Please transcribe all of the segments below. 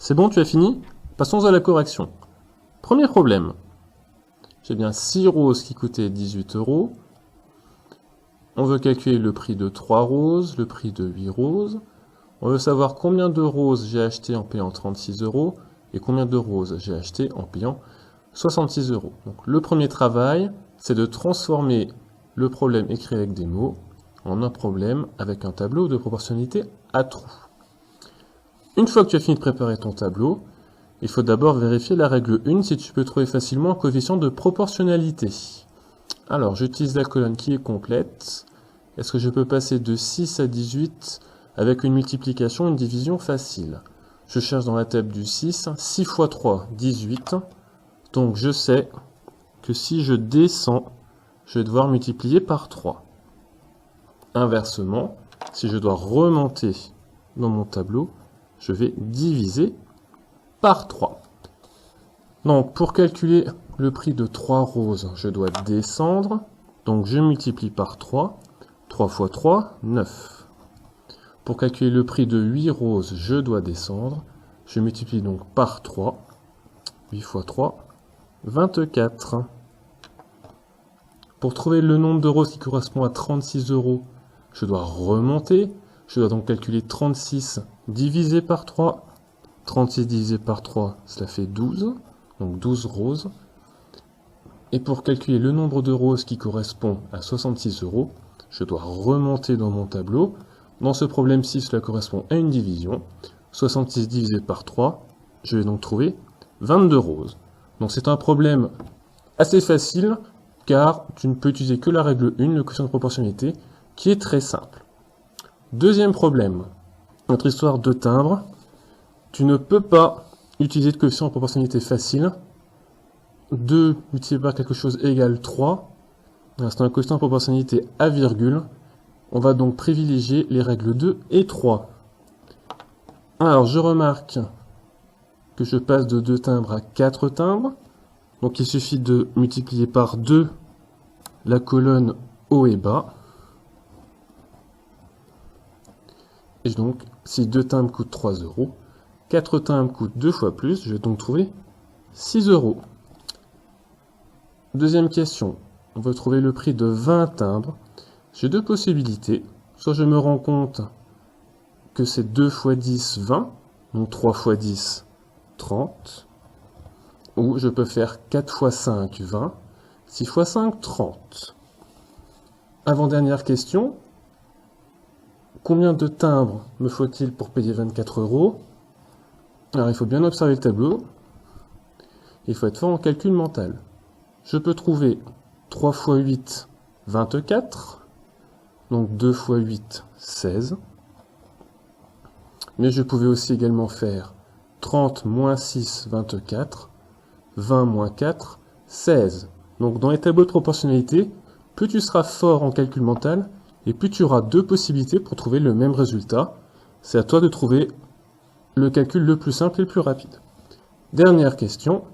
C'est bon, tu as fini? Passons à la correction. Premier problème. J'ai bien 6 roses qui coûtaient 18 €. On veut calculer le prix de 3 roses, le prix de 8 roses. On veut savoir combien de roses j'ai acheté en payant 36 € et combien de roses j'ai acheté en payant 66 €. Donc le premier travail, c'est de transformer le problème écrit avec des mots en un problème avec un tableau de proportionnalité à trous. Une fois que tu as fini de préparer ton tableau, il faut d'abord vérifier la règle 1 si tu peux trouver facilement un coefficient de proportionnalité. Alors, j'utilise la colonne qui est complète. Est-ce que je peux passer de 6 à 18 avec une multiplication, une division facile? Je cherche dans la table du 6. 6 fois 3, 18. Donc, je sais que si je descends, je vais devoir multiplier par 3. Inversement, si je dois remonter dans mon tableau, je vais diviser par 3. Donc, pour calculer le prix de 3 roses, je dois descendre. Donc, je multiplie par 3. 3 fois 3, 9. Pour calculer le prix de 8 roses, je dois descendre. Je multiplie donc par 3. 8 fois 3, 24. Pour trouver le nombre de roses qui correspond à 36 €, je dois remonter. Je dois donc calculer 36 divisé par 3. 36 divisé par 3, cela fait 12. Donc 12 roses. Et pour calculer le nombre de roses qui correspond à 66 €, je dois remonter dans mon tableau. Dans ce problème-ci, cela correspond à une division. 66 divisé par 3, je vais donc trouver 22 roses. Donc c'est un problème assez facile, car tu ne peux utiliser que la règle 1, le coefficient de proportionnalité, qui est très simple. Deuxième problème, notre histoire de timbre. Tu ne peux pas utiliser de coefficient de proportionnalité facile. 2 multiplié par quelque chose égale 3. C'est un coefficient de proportionnalité à virgule. On va donc privilégier les règles 2 et 3. Alors, je remarque que je passe de 2 timbres à 4 timbres. Donc, il suffit de multiplier par 2 la colonne haut et bas. Et donc, si 2 timbres coûtent 3 €, 4 timbres coûtent 2 fois plus, je vais donc trouver 6 €. Deuxième question, on veut trouver le prix de 20 timbres. J'ai deux possibilités. Soit je me rends compte que c'est 2 fois 10, 20, donc 3 fois 10, 30. Ou je peux faire 4 fois 5, 20, 6 fois 5, 30. Avant-dernière question, combien de timbres me faut-il pour payer 24 €? Alors il faut bien observer le tableau. Il faut être fort en calcul mental. Je peux trouver 3 fois 8, 24. Donc 2 fois 8, 16. Mais je pouvais aussi également faire 30 moins 6, 24. 20 moins 4, 16. Donc dans les tableaux de proportionnalité, plus tu seras fort en calcul mental, et plus tu auras deux possibilités pour trouver le même résultat. C'est à toi de trouver le calcul le plus simple et le plus rapide. Dernière question.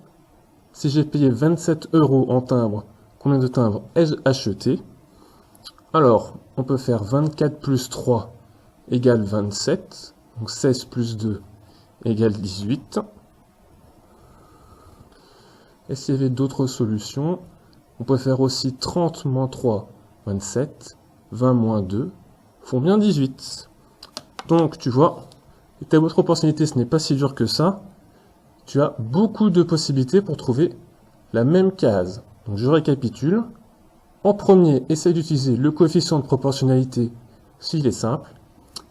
Si j'ai payé 27 € en timbres, combien de timbres ai-je acheté? Alors, on peut faire 24 plus 3 égale 27. Donc 16 plus 2 égale 18. Et s'il y avait d'autres solutions, on peut faire aussi 30 moins 3, 27. 20 moins 2 font bien 18. Donc, tu vois, les tableaux de proportionnalité, ce n'est pas si dur que ça. Tu as beaucoup de possibilités pour trouver la même case. Donc, je récapitule. En premier, essaye d'utiliser le coefficient de proportionnalité s'il est simple.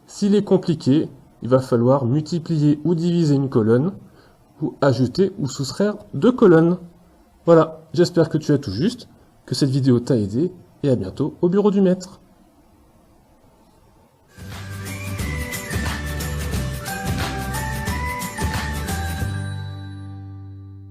S'il est compliqué, il va falloir multiplier ou diviser une colonne, ou ajouter ou soustraire deux colonnes. Voilà, j'espère que tu as tout juste, que cette vidéo t'a aidé, et à bientôt au bureau du maître.